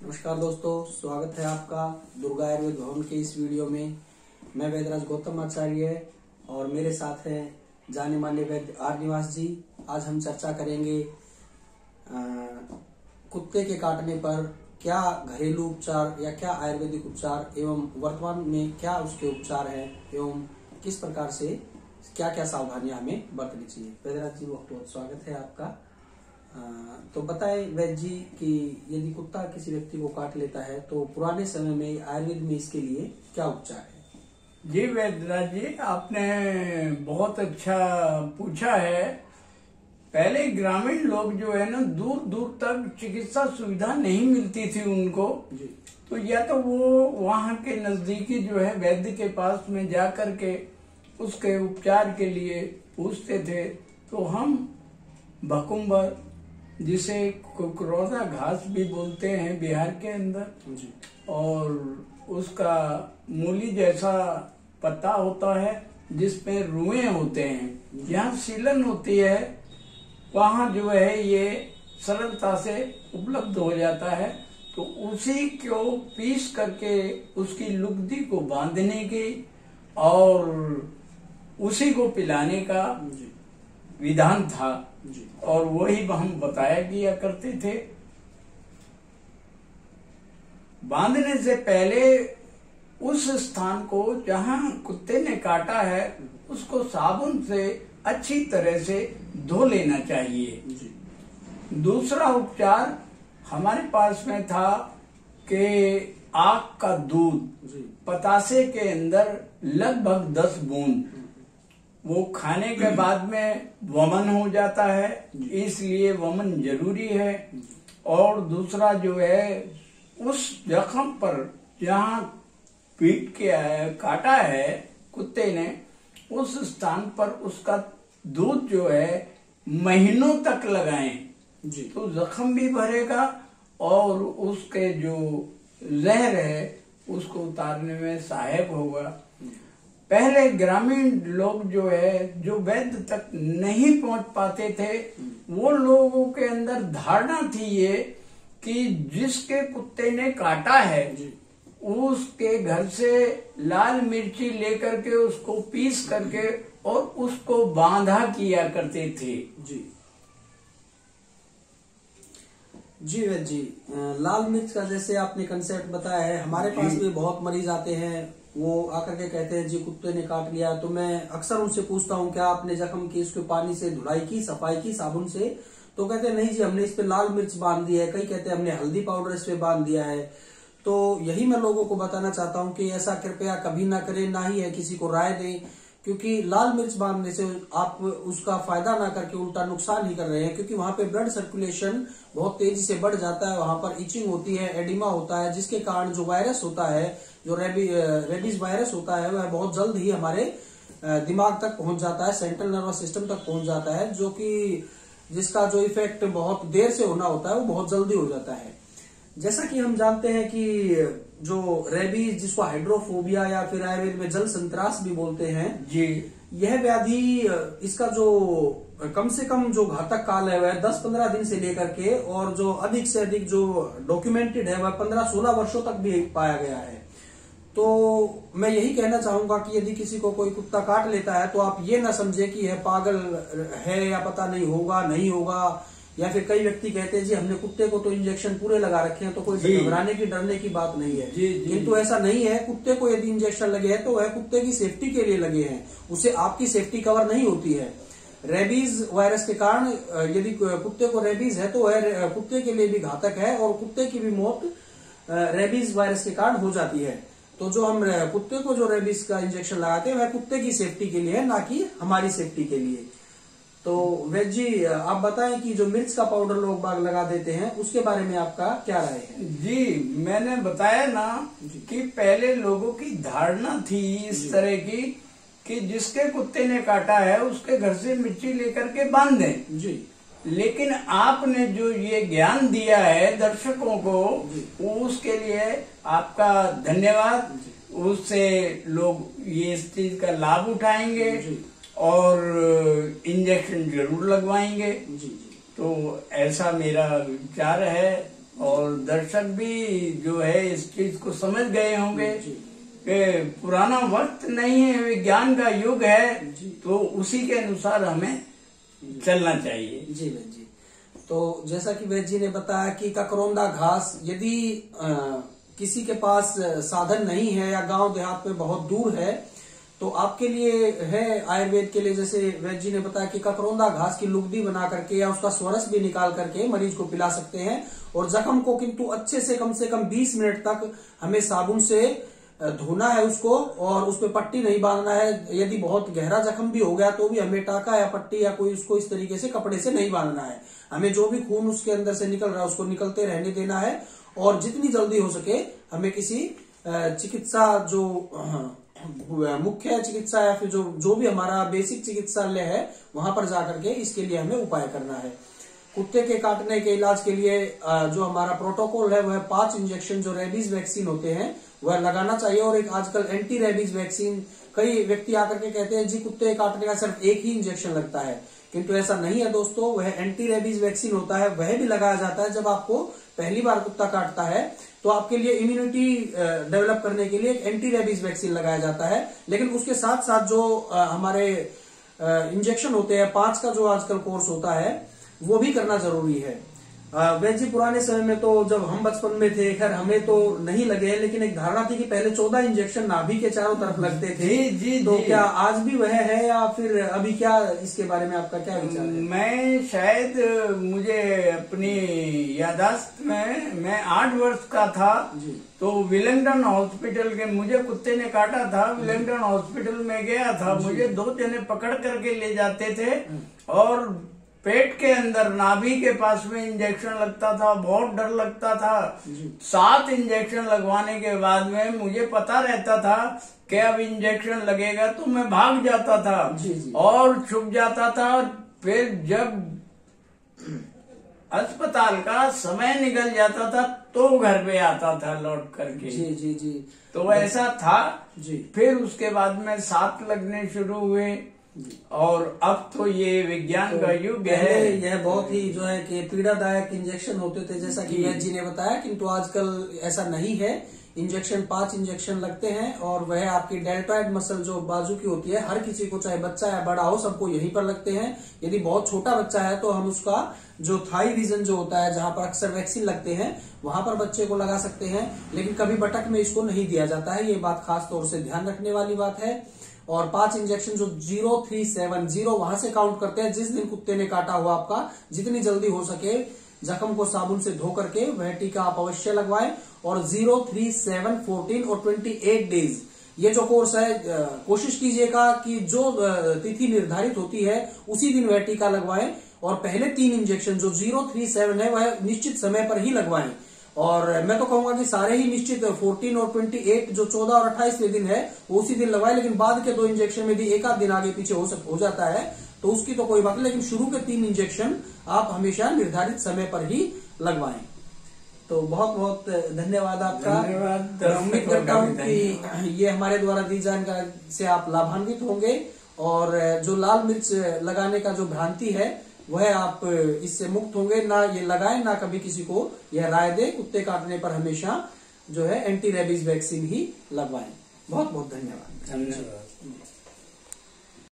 नमस्कार दोस्तों, स्वागत है आपका दुर्गा आयुर्वेद भवन के इस वीडियो में। मैं वैद्यराज गौतम आचार्य और मेरे साथ हैं जाने माने वैद्य आर निवास जी। आज हम चर्चा करेंगे कुत्ते के काटने पर क्या घरेलू उपचार या क्या आयुर्वेदिक उपचार एवं वर्तमान में क्या उसके उपचार हैं एवं किस प्रकार से क्या क्या सावधानियां हमें बरतनी चाहिए। वैद्यराज जी, बहुत बहुत स्वागत है आपका। तो बताएं वैद्य जी कि यदि कुत्ता किसी व्यक्ति को काट लेता है तो पुराने समय में आयुर्वेद में इसके लिए क्या उपचार है। जी वैद्यराज जी, आपने बहुत अच्छा पूछा है। पहले ग्रामीण लोग जो है ना, दूर दूर तक चिकित्सा सुविधा नहीं मिलती थी उनको जी। तो या तो वो वहाँ के नजदीकी जो है वैद्य के पास में जा कर के उसके उपचार के लिए पूछते थे। तो हम भकुम्बर, जिसे कुकरौजा घास भी बोलते हैं बिहार के अंदर जी। और उसका मूली जैसा पत्ता होता है जिसमें रुएं होते हैं, जहाँ सीलन होती है वहाँ जो है ये सरलता से उपलब्ध हो जाता है। तो उसी को पीस करके उसकी लुगदी को बांधने की और उसी को पिलाने का विधान था जी। और वही हम बताया किया करते थे। बांधने से पहले उस स्थान को जहां कुत्ते ने काटा है उसको साबुन से अच्छी तरह से धो लेना चाहिए। जी। दूसरा उपचार हमारे पास में था कि आक का दूध जी। पतासे के अंदर लगभग 10 बूंद, वो खाने के बाद में वमन हो जाता है, इसलिए वमन जरूरी है। और दूसरा जो है उस जख्म पर जहाँ पीट के काटा है कुत्ते ने, उस स्थान पर उसका दूध जो है महीनों तक लगाएं जी। तो जख्म भी भरेगा और उसके जो जहर है उसको उतारने में सहायक होगा। पहले ग्रामीण लोग जो है जो वैद्य तक नहीं पहुंच पाते थे, वो लोगों के अंदर धारणा थी ये कि जिसके कुत्ते ने काटा है उसके घर से लाल मिर्ची लेकर के उसको पीस करके और उसको बांधा किया करते थे। जी जी वैद्य जी, लाल मिर्च का जैसे आपने कंसेप्ट बताया है, हमारे पास भी बहुत मरीज आते हैं, वो आकर के कहते हैं जी कुत्ते ने काट लिया। तो मैं अक्सर उनसे पूछता हूँ क्या आपने जख्म की इसके पानी से धुलाई की, सफाई की साबुन से? तो कहते हैं नहीं जी, हमने इस पे लाल मिर्च बांध दिया है। कई कहते हैं हमने हल्दी पाउडर इस पे बांध दिया है। तो यही मैं लोगों को बताना चाहता हूँ कि ऐसा कृपया कभी ना करें, ना ही है किसी को राय दें, क्योंकि लाल मिर्च बांधने से आप उसका फायदा ना करके उल्टा नुकसान ही कर रहे हैं। क्योंकि वहां पे ब्लड सर्कुलेशन बहुत तेजी से बढ़ जाता है, वहां पर इचिंग होती है, एडिमा होता है, जिसके कारण जो वायरस होता है, जो रेबीज वायरस होता है, वह बहुत जल्द ही हमारे दिमाग तक पहुंच जाता है, सेंट्रल नर्वस सिस्टम तक पहुंच जाता है, जो कि जिसका जो इफेक्ट बहुत देर से होना होता है वो बहुत जल्दी हो जाता है। जैसा कि हम जानते हैं कि जो रेबीज, जिसको हाइड्रोफोबिया या फिर आयुर्वेद में जल संत्रास भी बोलते हैं जी, यह व्याधि, इसका जो कम से कम जो घातक काल है वह 10-15 दिन से लेकर के, और जो अधिक से अधिक जो डॉक्यूमेंटेड है वह 15-16 वर्षों तक भी पाया गया है। तो मैं यही कहना चाहूंगा कि यदि किसी को कोई कुत्ता काट लेता है तो आप ये ना समझे कि यह पागल है या पता नहीं होगा नहीं होगा, या फिर कई व्यक्ति कहते हैं जी हमने कुत्ते को तो इंजेक्शन पूरे लगा रखे हैं तो कोई घबराने की डरने की बात नहीं है। किंतु ऐसा नहीं है। कुत्ते को यदि इंजेक्शन लगे हैं तो वह कुत्ते की सेफ्टी के लिए लगे हैं, उससे आपकी सेफ्टी कवर नहीं होती है। रेबीज वायरस के कारण यदि कुत्ते को रेबीज है तो वह कुत्ते के लिए भी घातक है और कुत्ते की भी मौत रेबीज वायरस के कारण हो जाती है। तो जो हम कुत्ते को जो रेबीज का इंजेक्शन लगाते हैं वह कुत्ते की सेफ्टी के लिए है, ना कि हमारी सेफ्टी के लिए। तो वैद्य जी, आप बताएं कि जो मिर्च का पाउडर लोग बाग लगा देते हैं उसके बारे में आपका क्या राय है। जी, मैंने बताया ना कि पहले लोगों की धारणा थी इस तरह की कि जिसके कुत्ते ने काटा है उसके घर से मिर्ची लेकर के बांध दें। जी। लेकिन आपने जो ये ज्ञान दिया है दर्शकों को, उसके लिए आपका धन्यवाद। उससे लोग ये इस चीज का लाभ उठाएंगे और इंजेक्शन जरूर लगवाएंगे। जी। तो ऐसा मेरा विचार है और दर्शक भी जो है इस चीज को समझ गए होंगे कि पुराना वक्त नहीं है, विज्ञान का युग है, तो उसी के अनुसार हमें चलना चाहिए। जी वैद्य जी, तो जैसा कि वैद्य जी ने बताया कि ककरोंदा घास यदि किसी के पास साधन नहीं है या गांव देहात में बहुत दूर है तो आपके लिए है आयुर्वेद के लिए, जैसे वैद्य जी ने बताया कि ककरोंदा घास की लुगदी बना करके या उसका स्वरस भी निकाल करके मरीज को पिला सकते हैं। और जख्म को किंतु अच्छे से कम 20 मिनट तक हमें साबुन से धोना है उसको, और उस पर पट्टी नहीं बांधना है। यदि बहुत गहरा जख्म भी हो गया तो भी हमें टाका या पट्टी या कोई उसको इस तरीके से कपड़े से नहीं बांधना है। हमें जो भी खून उसके अंदर से निकल रहा है उसको निकलते रहने देना है, और जितनी जल्दी हो सके हमें किसी चिकित्सा जो मुख्य चिकित्सा या फिर जो भी हमारा बेसिक चिकित्सालय है वहां पर जाकर के इसके लिए हमें उपाय करना है। कुत्ते के काटने के इलाज के लिए जो हमारा प्रोटोकॉल है वह 5 इंजेक्शन जो रेबीज वैक्सीन होते हैं वह लगाना चाहिए। और एक आजकल एंटी रेबीज वैक्सीन, कई व्यक्ति आकर के कहते हैं जी कुत्ते काटने का सिर्फ एक ही इंजेक्शन लगता है, किंतु ऐसा नहीं है दोस्तों। वह एंटी रेबीज वैक्सीन होता है, वह भी लगाया जाता है जब आपको पहली बार कुत्ता काटता है तो आपके लिए इम्यूनिटी डेवलप करने के लिए एक एंटी रेबीज वैक्सीन लगाया जाता है। लेकिन उसके साथ साथ जो हमारे इंजेक्शन होते हैं 5 का जो आजकल कोर्स होता है वो भी करना जरूरी है। वैद्य जी पुराने समय में तो जब हम बचपन में थे, खैर हमें तो नहीं लगे, लेकिन एक धारणा थी कि पहले 14 इंजेक्शन नाभि के चारों तरफ लगते थे। जी, तो क्या आज भी वह है या फिर अभी क्या, इसके बारे में आपका क्या विचार है? मैं शायद मुझे अपनी यादाश्त में मैं 8 वर्ष का था तो विलिंगडन हॉस्पिटल के, मुझे कुत्ते ने काटा था, विलिंगडन हॉस्पिटल में गया था। मुझे 2 जने पकड़ करके ले जाते थे और पेट के अंदर नाभि के पास में इंजेक्शन लगता था, बहुत डर लगता था। 7 इंजेक्शन लगवाने के बाद में मुझे पता रहता था कि अब इंजेक्शन लगेगा तो मैं भाग जाता था और छुप जाता था। फिर जब अस्पताल का समय निकल जाता था तो घर पे आता था लौट करके। जी। तो ऐसा था जी। फिर उसके बाद में 7 लगने शुरू हुए और अब तो ये विज्ञान का युग है। यह बहुत ही जो है कि पीड़ादायक इंजेक्शन होते थे जैसा कि वैद्य जी ने बताया, किंतु आजकल ऐसा नहीं है। इंजेक्शन 5 इंजेक्शन लगते हैं और वह आपकी डेल्टॉइड मसल जो बाजू की होती है, हर किसी को चाहे बच्चा या बड़ा हो सबको यहीं पर लगते हैं। यदि बहुत छोटा बच्चा है तो हम उसका जो थाई रीजन जो होता है जहां पर अक्सर वैक्सीन लगते हैं वहां पर बच्चे को लगा सकते हैं, लेकिन कभी बटक में इसको नहीं दिया जाता है। ये बात खास तौर से ध्यान रखने वाली बात है। और 5 इंजेक्शन जो 0370 वहां से काउंट करते हैं जिस दिन कुत्ते ने काटा हुआ आपका, जितनी जल्दी हो सके जख्म को साबुन से धो करके वह टीका आप अवश्य लगवाएं। और 03714 और 28 डेज ये जो कोर्स है, कोशिश कीजिएगा कि जो तिथि निर्धारित होती है उसी दिन वह टीका लगवाएं। और पहले 3 इंजेक्शन जो 037 है वह निश्चित समय पर ही लगवाएं। और मैं तो कहूंगा कि सारे ही निश्चित 14 और 28 जो 14 और 28वें दिन है वो उसी दिन लगवाए। लेकिन बाद के 2 इंजेक्शन में भी एक आध दिन आगे पीछे हो जाता है तो उसकी तो कोई बात नहीं, लेकिन शुरू के 3 इंजेक्शन आप हमेशा निर्धारित समय पर ही लगवाएं। तो बहुत बहुत धन्यवाद आपका। उम्मीद करता हूँ कि ये हमारे द्वारा दी जानकारी से आप लाभान्वित होंगे और जो लाल मिर्च लगाने का जो भ्रांति है वह आप इससे मुक्त होंगे। ना ये लगाएं, ना कभी किसी को यह राय दे। कुत्ते काटने पर हमेशा जो है एंटी रेबीज वैक्सीन ही लगवाएं। बहुत बहुत धन्यवाद।